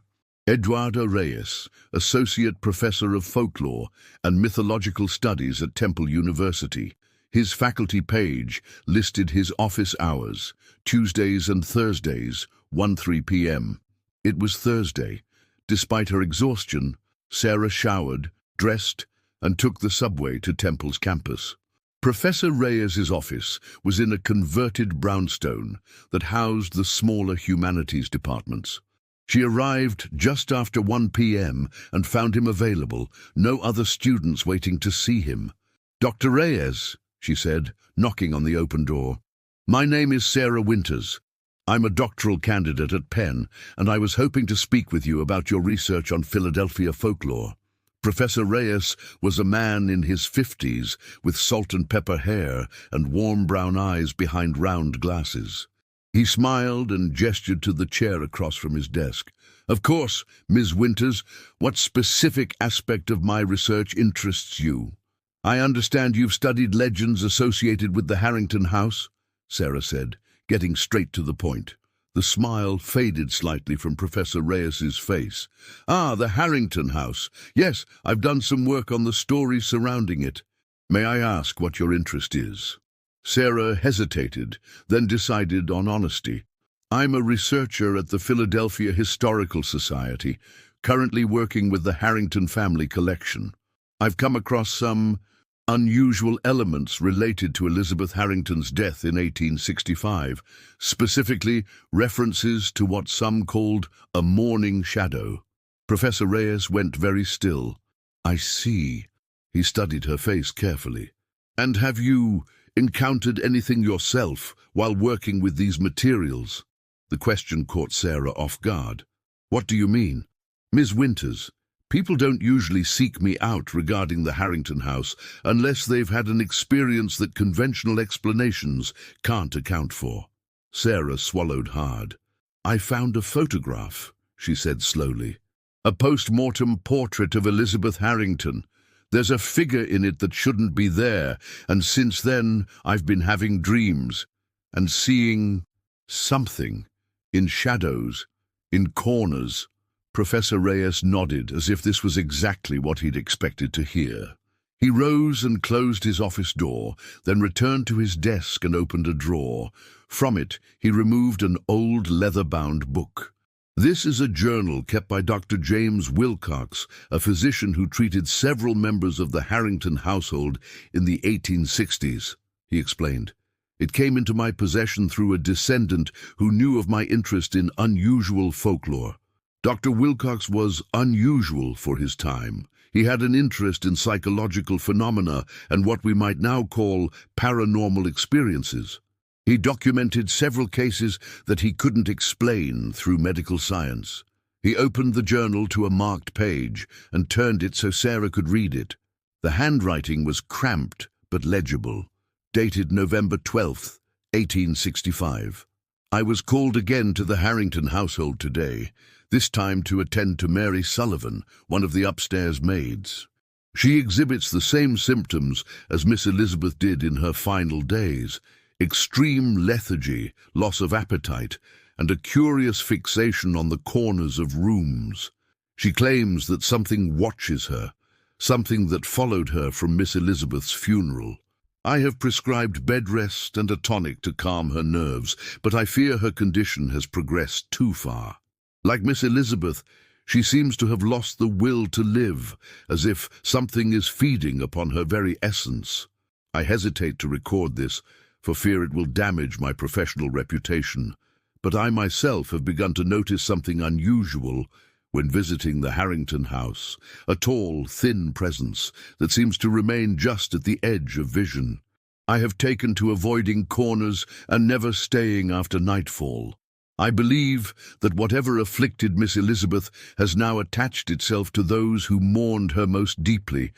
Eduardo Reyes, Associate Professor of Folklore and Mythological Studies at Temple University. His faculty page listed his office hours, Tuesdays and Thursdays, 1–3 p.m. It was Thursday. Despite her exhaustion, Sarah showered, dressed, and took the subway to Temple's campus. Professor Reyes's office was in a converted brownstone that housed the smaller humanities departments. She arrived just after 1 p.m. and found him available, no other students waiting to see him. "Dr. Reyes," she said, knocking on the open door. "My name is Sarah Winters. I'm a doctoral candidate at Penn, and I was hoping to speak with you about your research on Philadelphia folklore." Professor Reyes was a man in his 50s with salt and pepper hair and warm brown eyes behind round glasses. He smiled and gestured to the chair across from his desk. "Of course, Ms. Winters, what specific aspect of my research interests you?" "I understand you've studied legends associated with the Harrington house," Sarah said, getting straight to the point. The smile faded slightly from Professor Reyes's face. "Ah, the Harrington house. Yes, I've done some work on the stories surrounding it. May I ask what your interest is?" Sarah hesitated, then decided on honesty. "I'm a researcher at the Philadelphia Historical Society, currently working with the Harrington family collection. I've come across some unusual elements related to Elizabeth Harrington's death in 1865, specifically references to what some called a mourning shadow." Professor Reyes went very still. "I see." He studied her face carefully. "And have you encountered anything yourself while working with these materials?" The question caught Sarah off guard. "What do you mean?" "Ms. Winters, people don't usually seek me out regarding the Harrington house unless they've had an experience that conventional explanations can't account for." Sarah swallowed hard. "I found a photograph," she said slowly. "A post-mortem portrait of Elizabeth Harrington. There's a figure in it that shouldn't be there, and since then I've been having dreams and seeing something in shadows, in corners." Professor Reyes nodded as if this was exactly what he'd expected to hear. He rose and closed his office door, then returned to his desk and opened a drawer. From it, he removed an old leather-bound book. "This is a journal kept by Dr. James Wilcox, a physician who treated several members of the Harrington household in the 1860s, he explained. It came into my possession through a descendant who knew of my interest in unusual folklore. Dr. Wilcox was unusual for his time. He had an interest in psychological phenomena and what we might now call paranormal experiences. He documented several cases that he couldn't explain through medical science. He opened the journal to a marked page and turned it so Sarah could read it. The handwriting was cramped but legible, dated November 12th, 1865. I was called again to the Harrington household today, this time to attend to Mary Sullivan, one of the upstairs maids. She exhibits the same symptoms as Miss Elizabeth did in her final days: extreme lethargy, loss of appetite, and a curious fixation on the corners of rooms. She claims that something watches her, something that followed her from Miss Elizabeth's funeral. I have prescribed bed rest and a tonic to calm her nerves, but I fear her condition has progressed too far. Like Miss Elizabeth, she seems to have lost the will to live, as if something is feeding upon her very essence. I hesitate to record this, for fear it will damage my professional reputation, but I myself have begun to notice something unusual when visiting the Harrington house, a tall, thin presence that seems to remain just at the edge of vision. I have taken to avoiding corners and never staying after nightfall. I believe that whatever afflicted Miss Elizabeth has now attached itself to those who mourned her most deeply,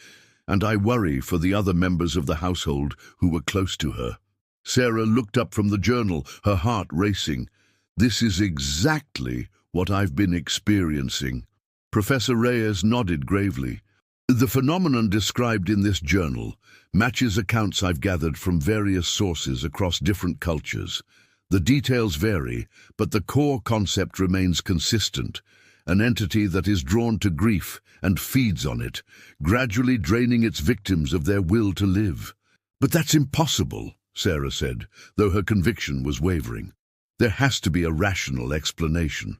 and I worry for the other members of the household who were close to her. Sarah looked up from the journal, her heart racing. This is exactly what I've been experiencing. Professor Reyes nodded gravely. The phenomenon described in this journal matches accounts I've gathered from various sources across different cultures. The details vary, but the core concept remains consistent: an entity that is drawn to grief and feeds on it, gradually draining its victims of their will to live. But that's impossible, Sarah said, though her conviction was wavering. There has to be a rational explanation.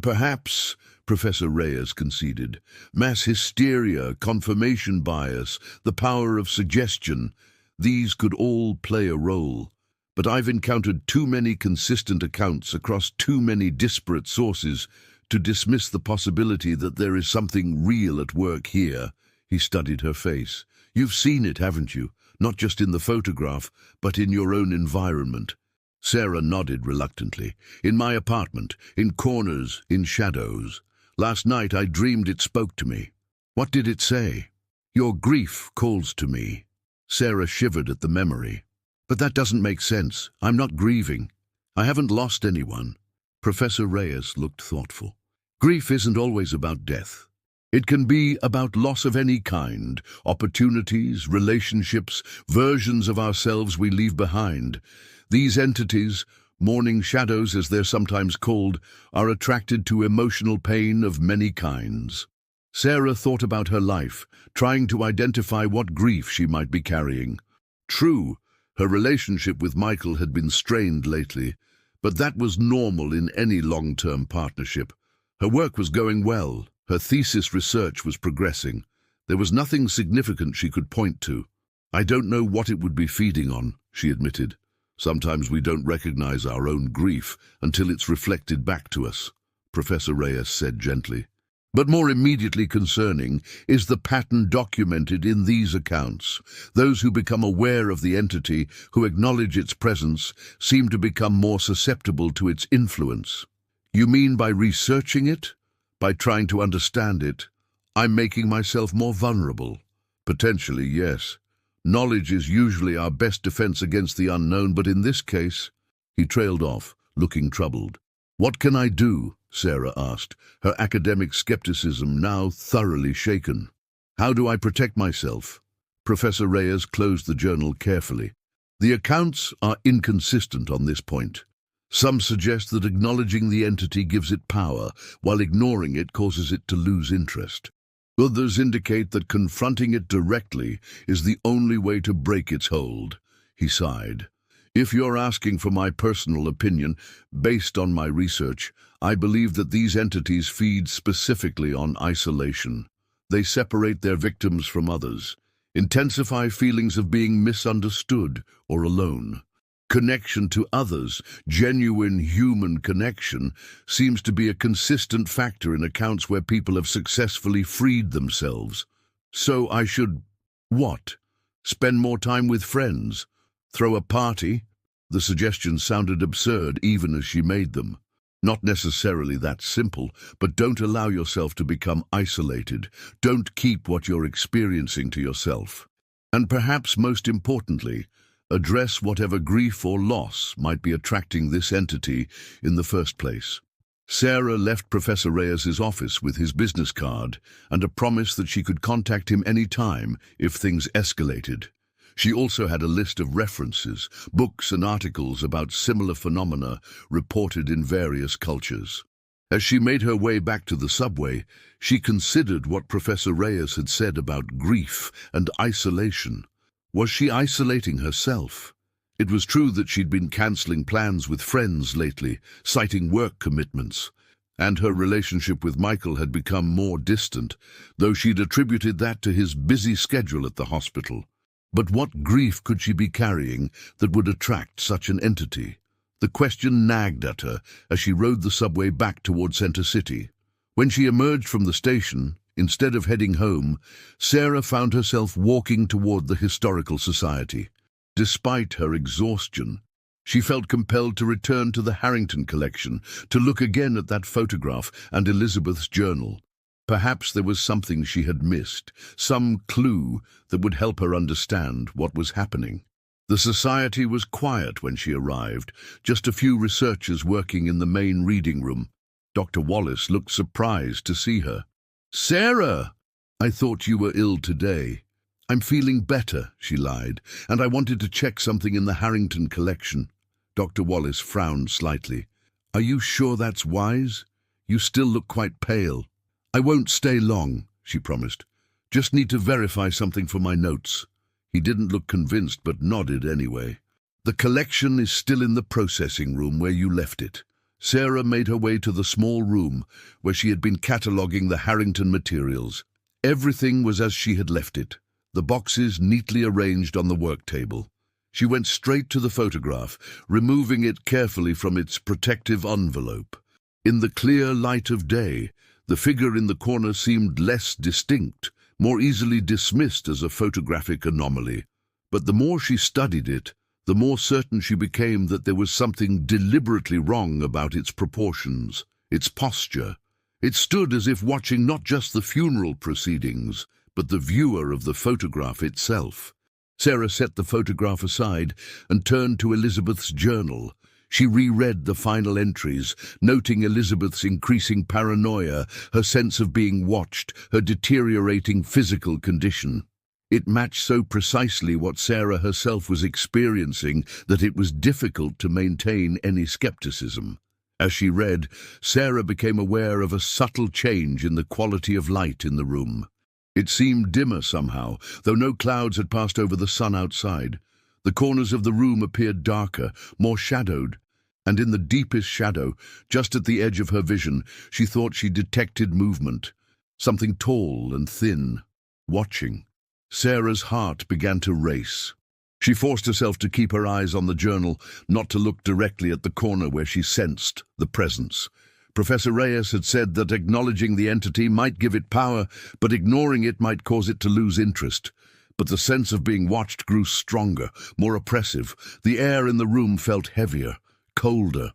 Perhaps, Professor Reyes conceded, mass hysteria, confirmation bias, the power of suggestion, these could all play a role. But I've encountered too many consistent accounts across too many disparate sources to dismiss the possibility that there is something real at work here. He studied her face. You've seen it, haven't you? Not just in the photograph, but in your own environment. Sarah nodded reluctantly. In my apartment, in corners, in shadows. Last night I dreamed it spoke to me. What did it say? Your grief calls to me. Sarah shivered at the memory. But that doesn't make sense. I'm not grieving. I haven't lost anyone. Professor Reyes looked thoughtful. Grief isn't always about death. It can be about loss of any kind, opportunities, relationships, versions of ourselves we leave behind. These entities, mourning shadows as they're sometimes called, are attracted to emotional pain of many kinds. Sarah thought about her life, trying to identify what grief she might be carrying. True, her relationship with Michael had been strained lately, but that was normal in any long-term partnership. Her work was going well. Her thesis research was progressing. There was nothing significant she could point to. I don't know what it would be feeding on, she admitted. Sometimes we don't recognize our own grief until it's reflected back to us, Professor Reyes said gently. But more immediately concerning is the pattern documented in these accounts. Those who become aware of the entity, who acknowledge its presence, seem to become more susceptible to its influence. You mean by researching it? By trying to understand it? I'm making myself more vulnerable? Potentially, yes. Knowledge is usually our best defense against the unknown, but in this case, he trailed off, looking troubled. What can I do? Sarah asked, her academic skepticism now thoroughly shaken. How do I protect myself? Professor Reyes closed the journal carefully. The accounts are inconsistent on this point. Some suggest that acknowledging the entity gives it power, while ignoring it causes it to lose interest. Others indicate that confronting it directly is the only way to break its hold. He sighed. If you're asking for my personal opinion, based on my research, I believe that these entities feed specifically on isolation. They separate their victims from others, intensify feelings of being misunderstood or alone. Connection to others, genuine human connection, seems to be a consistent factor in accounts where people have successfully freed themselves. So I should, what? Spend more time with friends? Throw a party? The suggestions sounded absurd even as she made them. Not necessarily that simple, but don't allow yourself to become isolated. Don't keep what you're experiencing to yourself. And perhaps most importantly, address whatever grief or loss might be attracting this entity in the first place. Sarah left Professor Reyes's office with his business card and a promise that she could contact him any time if things escalated. She also had a list of references, books and articles about similar phenomena reported in various cultures. As she made her way back to the subway, she considered what Professor Reyes had said about grief and isolation. Was she isolating herself? It was true that she'd been cancelling plans with friends lately, citing work commitments, and her relationship with Michael had become more distant, though she'd attributed that to his busy schedule at the hospital. But what grief could she be carrying that would attract such an entity? The question nagged at her as she rode the subway back toward Center City. When she emerged from the station, instead of heading home, Sarah found herself walking toward the Historical Society. Despite her exhaustion, she felt compelled to return to the Harrington collection, to look again at that photograph and Elizabeth's journal. Perhaps there was something she had missed, some clue that would help her understand what was happening. The society was quiet when she arrived, just a few researchers working in the main reading room. Dr. Wallace looked surprised to see her. "Sarah! I thought you were ill today." "I'm feeling better," she lied, "and I wanted to check something in the Harrington collection." Dr. Wallace frowned slightly. "Are you sure that's wise? You still look quite pale." "I won't stay long," she promised. "Just need to verify something for my notes." He didn't look convinced, but nodded anyway. "The collection is still in the processing room where you left it." Sarah made her way to the small room where she had been cataloguing the Harrington materials. Everything was as she had left it, the boxes neatly arranged on the work table. She went straight to the photograph, removing it carefully from its protective envelope. In the clear light of day, the figure in the corner seemed less distinct, more easily dismissed as a photographic anomaly. But the more she studied it, the more certain she became that there was something deliberately wrong about its proportions, its posture. It stood as if watching not just the funeral proceedings, but the viewer of the photograph itself. Sarah set the photograph aside and turned to Elizabeth's journal. She reread the final entries, noting Elizabeth's increasing paranoia, her sense of being watched, her deteriorating physical condition. It matched so precisely what Sarah herself was experiencing that it was difficult to maintain any skepticism. As she read, Sarah became aware of a subtle change in the quality of light in the room. It seemed dimmer somehow, though no clouds had passed over the sun outside. The corners of the room appeared darker, more shadowed, and in the deepest shadow, just at the edge of her vision, she thought she detected movement, something tall and thin, watching. Sarah's heart began to race. She forced herself to keep her eyes on the journal, not to look directly at the corner where she sensed the presence. Professor Reyes had said that acknowledging the entity might give it power, but ignoring it might cause it to lose interest. But the sense of being watched grew stronger, more oppressive. The air in the room felt heavier, colder.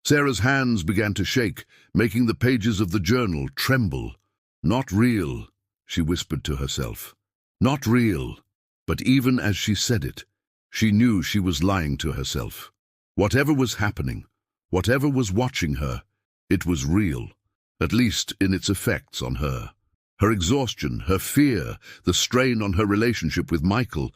Sarah's hands began to shake, making the pages of the journal tremble. "Not real," she whispered to herself. "Not real." But even as she said it, she knew she was lying to herself. Whatever was happening, whatever was watching her, it was real, at least in its effects on her. Her exhaustion, her fear, the strain on her relationship with Michael,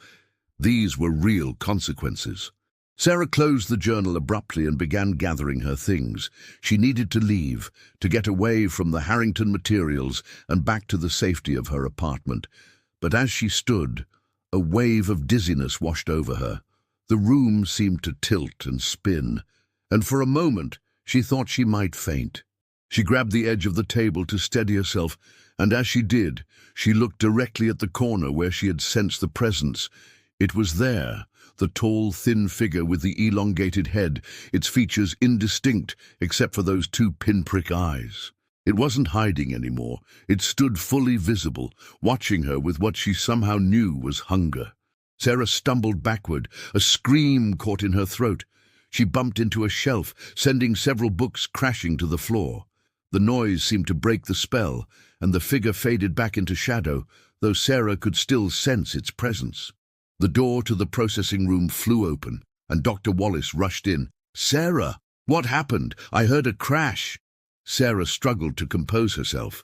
these were real consequences. Sarah closed the journal abruptly and began gathering her things. She needed to leave, to get away from the Harrington materials and back to the safety of her apartment. But as she stood, a wave of dizziness washed over her. The room seemed to tilt and spin, and for a moment she thought she might faint. She grabbed the edge of the table to steady herself, and as she did, she looked directly at the corner where she had sensed the presence. It was there, the tall, thin figure with the elongated head, its features indistinct except for those two pinprick eyes. It wasn't hiding anymore. It stood fully visible, watching her with what she somehow knew was hunger. Sarah stumbled backward, a scream caught in her throat. She bumped into a shelf, sending several books crashing to the floor. The noise seemed to break the spell, and the figure faded back into shadow, though Sarah could still sense its presence. The door to the processing room flew open, and Dr. Wallace rushed in. "Sarah, what happened? I heard a crash." Sarah struggled to compose herself.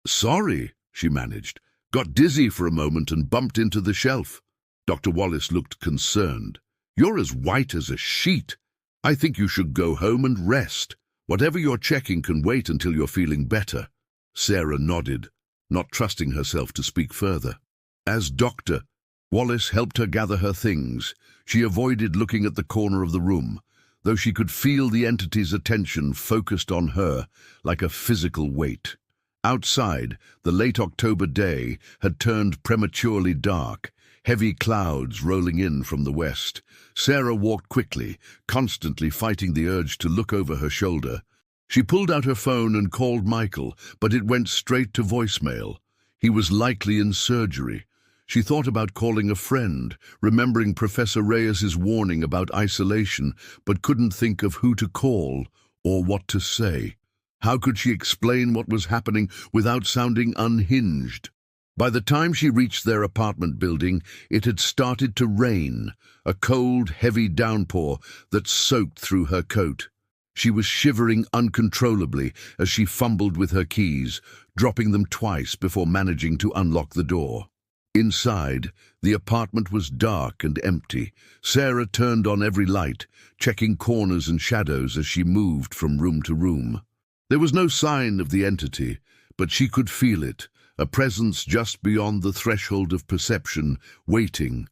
"Sorry," she managed. "Got dizzy for a moment and bumped into the shelf." Dr. Wallace looked concerned. "You're as white as a sheet. I think you should go home and rest. Whatever you're checking can wait until you're feeling better." Sarah nodded, not trusting herself to speak further. As doctor, Wallace helped her gather her things. She avoided looking at the corner of the room, though she could feel the entity's attention focused on her like a physical weight. Outside, the late October day had turned prematurely dark, heavy clouds rolling in from the west. Sarah walked quickly, constantly fighting the urge to look over her shoulder. She pulled out her phone and called Michael, but it went straight to voicemail. He was likely in surgery. She thought about calling a friend, remembering Professor Reyes's warning about isolation, but couldn't think of who to call or what to say. How could she explain what was happening without sounding unhinged? By the time she reached their apartment building, it had started to rain, a cold, heavy downpour that soaked through her coat. She was shivering uncontrollably as she fumbled with her keys, dropping them twice before managing to unlock the door. Inside, the apartment was dark and empty. Sarah turned on every light, checking corners and shadows as she moved from room to room. There was no sign of the entity, but she could feel it, a presence just beyond the threshold of perception, waiting.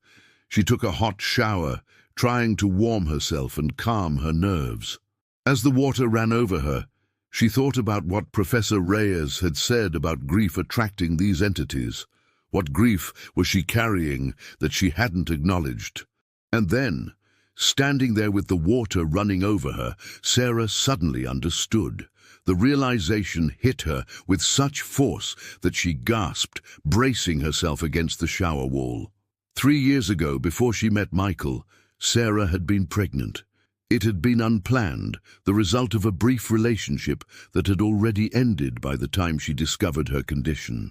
She took a hot shower, trying to warm herself and calm her nerves. As the water ran over her, she thought about what Professor Reyes had said about grief attracting these entities. What grief was she carrying that she hadn't acknowledged? And then, standing there with the water running over her, Sarah suddenly understood. The realization hit her with such force that she gasped, bracing herself against the shower wall. 3 years ago, before she met Michael, Sarah had been pregnant. It had been unplanned, the result of a brief relationship that had already ended by the time she discovered her condition.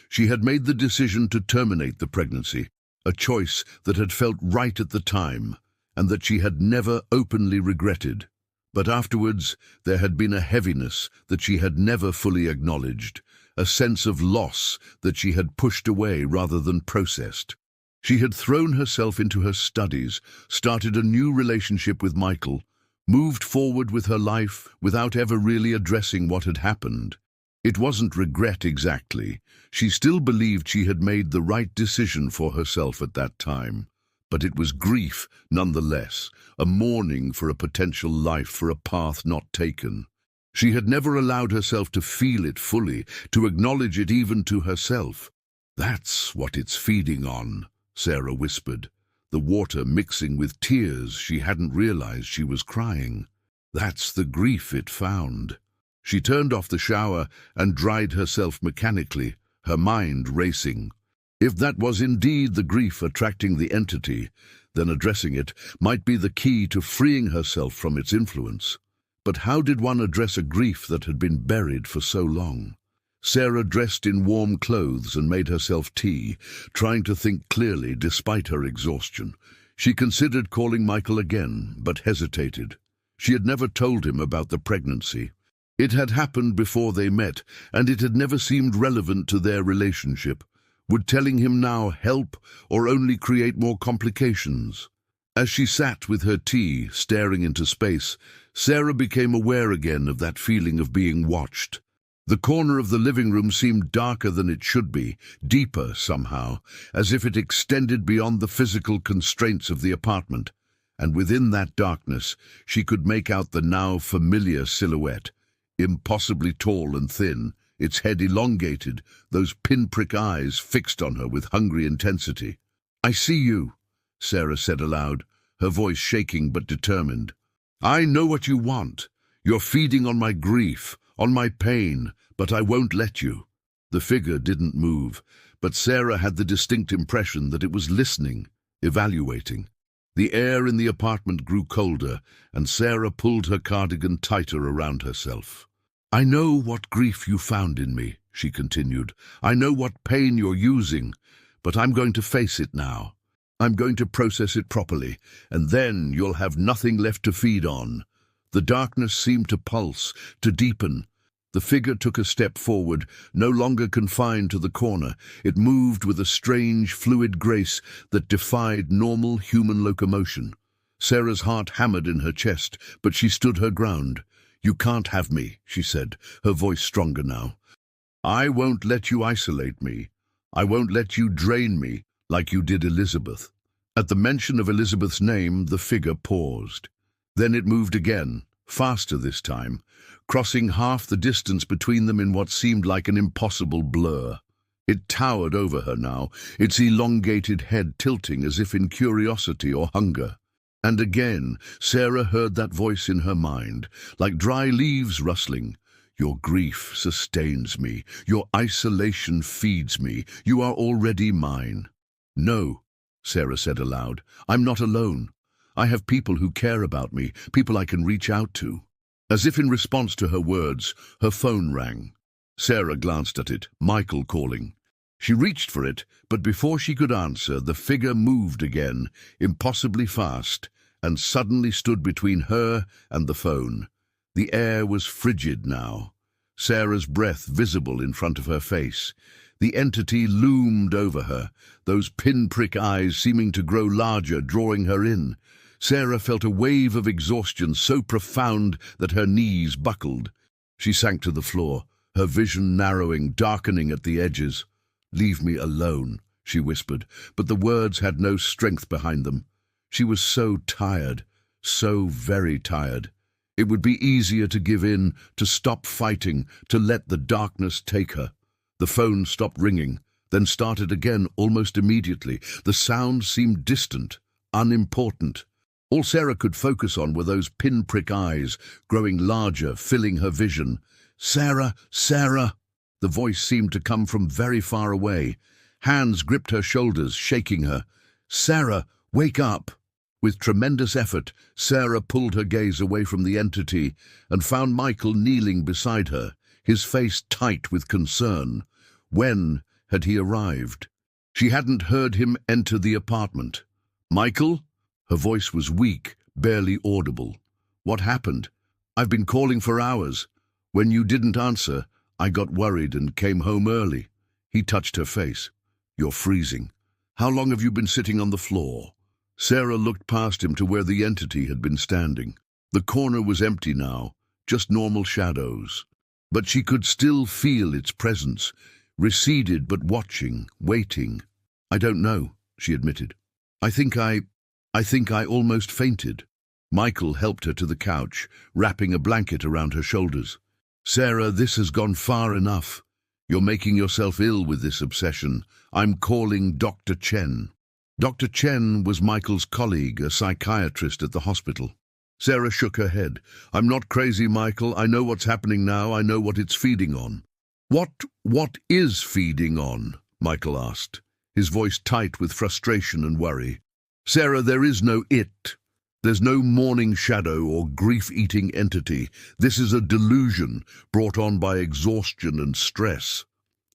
She had made the decision to terminate the pregnancy, a choice that had felt right at the time, and that she had never openly regretted. But afterwards, there had been a heaviness that she had never fully acknowledged, a sense of loss that she had pushed away rather than processed. She had thrown herself into her studies, started a new relationship with Michael, moved forward with her life without ever really addressing what had happened. It wasn't regret exactly. She still believed she had made the right decision for herself at that time. But it was grief, nonetheless, a mourning for a potential life, for a path not taken. She had never allowed herself to feel it fully, to acknowledge it even to herself. "That's what it's feeding on," Sarah whispered, the water mixing with tears she hadn't realized she was crying. "That's the grief it found." She turned off the shower and dried herself mechanically, her mind racing. If that was indeed the grief attracting the entity, then addressing it might be the key to freeing herself from its influence. But how did one address a grief that had been buried for so long? Sarah dressed in warm clothes and made herself tea, trying to think clearly despite her exhaustion. She considered calling Michael again, but hesitated. She had never told him about the pregnancy. It had happened before they met, and it had never seemed relevant to their relationship. Would telling him now help, or only create more complications? As she sat with her tea, staring into space, Sarah became aware again of that feeling of being watched. The corner of the living room seemed darker than it should be, deeper somehow, as if it extended beyond the physical constraints of the apartment. And within that darkness, she could make out the now familiar silhouette. Impossibly tall and thin, its head elongated, those pinprick eyes fixed on her with hungry intensity. "I see you." Sarah said aloud, her voice shaking but determined. "I know what you want. You're feeding on my grief, on my pain, but I won't let you." The figure didn't move, but Sarah had the distinct impression that it was listening, evaluating. The air in the apartment grew colder, and Sarah pulled her cardigan tighter around herself. "I know what grief you found in me," she continued. "I know what pain you're using, but I'm going to face it now. I'm going to process it properly, and then you'll have nothing left to feed on." The darkness seemed to pulse, to deepen. The figure took a step forward, no longer confined to the corner. It moved with a strange, fluid grace that defied normal human locomotion. Sarah's heart hammered in her chest, but she stood her ground. "You can't have me," she said, her voice stronger now. "I won't let you isolate me. I won't let you drain me like you did Elizabeth." At the mention of Elizabeth's name, the figure paused. Then it moved again, faster this time, crossing half the distance between them in what seemed like an impossible blur. It towered over her now, its elongated head tilting as if in curiosity or hunger. And again, Sarah heard that voice in her mind, like dry leaves rustling. "Your grief sustains me. Your isolation feeds me. You are already mine." "No," Sarah said aloud, "I'm not alone. I have people who care about me, people I can reach out to." As if in response to her words, her phone rang. Sarah glanced at it, Michael calling. She reached for it, but before she could answer, the figure moved again, impossibly fast, and suddenly stood between her and the phone. The air was frigid now, Sarah's breath visible in front of her face. The entity loomed over her, those pinprick eyes seeming to grow larger, drawing her in. Sarah felt a wave of exhaustion so profound that her knees buckled. She sank to the floor, her vision narrowing, darkening at the edges. "Leave me alone," she whispered, but the words had no strength behind them. She was so tired, so very tired. It would be easier to give in, to stop fighting, to let the darkness take her. The phone stopped ringing, then started again almost immediately. The sound seemed distant, unimportant. All Sarah could focus on were those pinprick eyes, growing larger, filling her vision. "Sarah, Sarah!" The voice seemed to come from very far away. Hands gripped her shoulders, shaking her. "Sarah, wake up!" With tremendous effort, Sarah pulled her gaze away from the entity and found Michael kneeling beside her, his face tight with concern. When had he arrived? She hadn't heard him enter the apartment. "Michael?" Her voice was weak, barely audible. "What happened? I've been calling for hours. When you didn't answer, I got worried and came home early." He touched her face. "You're freezing. How long have you been sitting on the floor?" Sarah looked past him to where the entity had been standing. The corner was empty now, just normal shadows. But she could still feel its presence, receded but watching, waiting. "I don't know," she admitted. I think I almost fainted." Michael helped her to the couch, wrapping a blanket around her shoulders. "Sarah, this has gone far enough. You're making yourself ill with this obsession. I'm calling Dr. Chen." Dr. Chen was Michael's colleague, a psychiatrist at the hospital. Sarah shook her head. "I'm not crazy, Michael. I know what's happening now. I know what it's feeding on." What is feeding on?" Michael asked, his voice tight with frustration and worry. "Sarah, there is no it. There's no morning shadow or grief-eating entity. This is a delusion brought on by exhaustion and stress."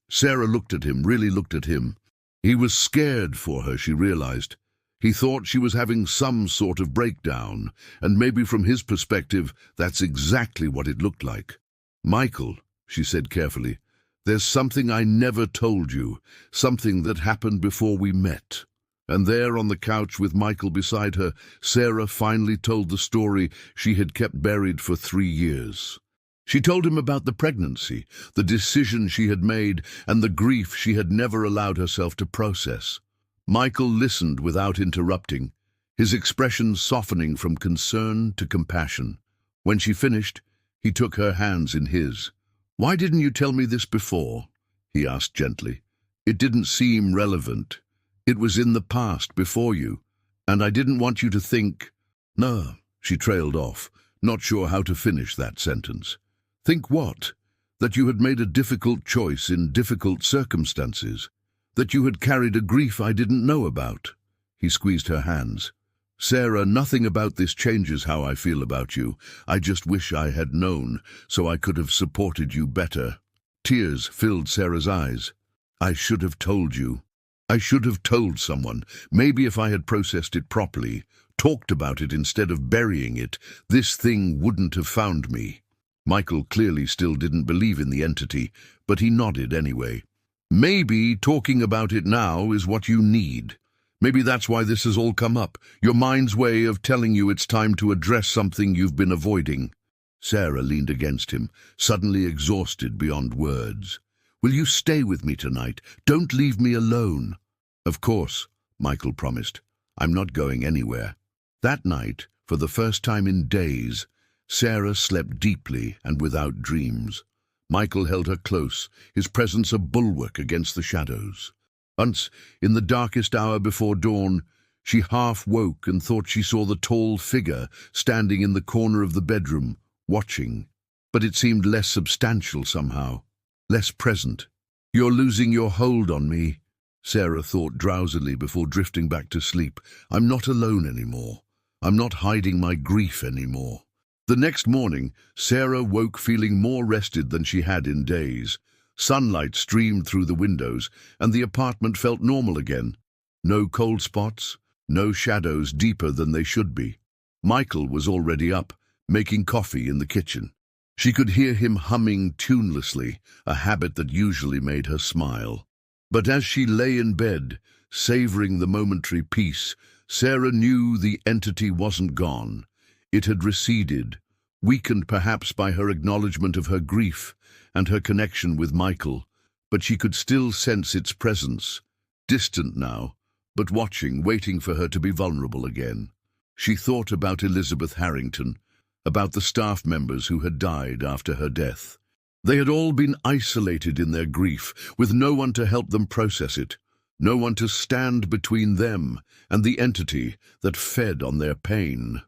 Sarah looked at him, really looked at him. He was scared for her, she realized. He thought she was having some sort of breakdown, and maybe from his perspective, that's exactly what it looked like. "Michael," she said carefully, "there's something I never told you, something that happened before we met." And there on the couch with Michael beside her, Sarah finally told the story she had kept buried for 3 years. She told him about the pregnancy, the decision she had made, and the grief she had never allowed herself to process. Michael listened without interrupting, his expression softening from concern to compassion. When she finished, he took her hands in his. "Why didn't you tell me this before?" he asked gently. "It didn't seem relevant. It was in the past, before you. And I didn't want you to think... No, she trailed off, not sure how to finish that sentence. Think what? That you had made a difficult choice in difficult circumstances? That you had carried a grief I didn't know about? He squeezed her hands. Sarah, nothing about this changes how I feel about you. I just wish I had known, so I could have supported you better. Tears filled Sarah's eyes. I should have told you. I should have told someone. Maybe if I had processed it properly, talked about it instead of burying it, this thing wouldn't have found me. Michael clearly still didn't believe in the entity, but he nodded anyway. Maybe talking about it now is what you need. Maybe that's why this has all come up, your mind's way of telling you it's time to address something you've been avoiding. Sarah leaned against him, suddenly exhausted beyond words. Will you stay with me tonight? Don't leave me alone. Of course, Michael promised. I'm not going anywhere. That night, for the first time in days, Sarah slept deeply and without dreams. Michael held her close, his presence a bulwark against the shadows. Once, in the darkest hour before dawn, she half woke and thought she saw the tall figure standing in the corner of the bedroom, watching. But it seemed less substantial somehow, less present. You're losing your hold on me, Sarah thought drowsily before drifting back to sleep. I'm not alone anymore. I'm not hiding my grief anymore. The next morning, Sarah woke feeling more rested than she had in days. Sunlight streamed through the windows, and the apartment felt normal again. No cold spots, no shadows deeper than they should be. Michael was already up, making coffee in the kitchen. She could hear him humming tunelessly, a habit that usually made her smile. But as she lay in bed, savoring the momentary peace, Sarah knew the entity wasn't gone. It had receded, weakened perhaps by her acknowledgement of her grief and her connection with Michael, but she could still sense its presence, distant now, but watching, waiting for her to be vulnerable again. She thought about Elizabeth Harrington, about the staff members who had died after her death. They had all been isolated in their grief, with no one to help them process it, no one to stand between them and the entity that fed on their pain.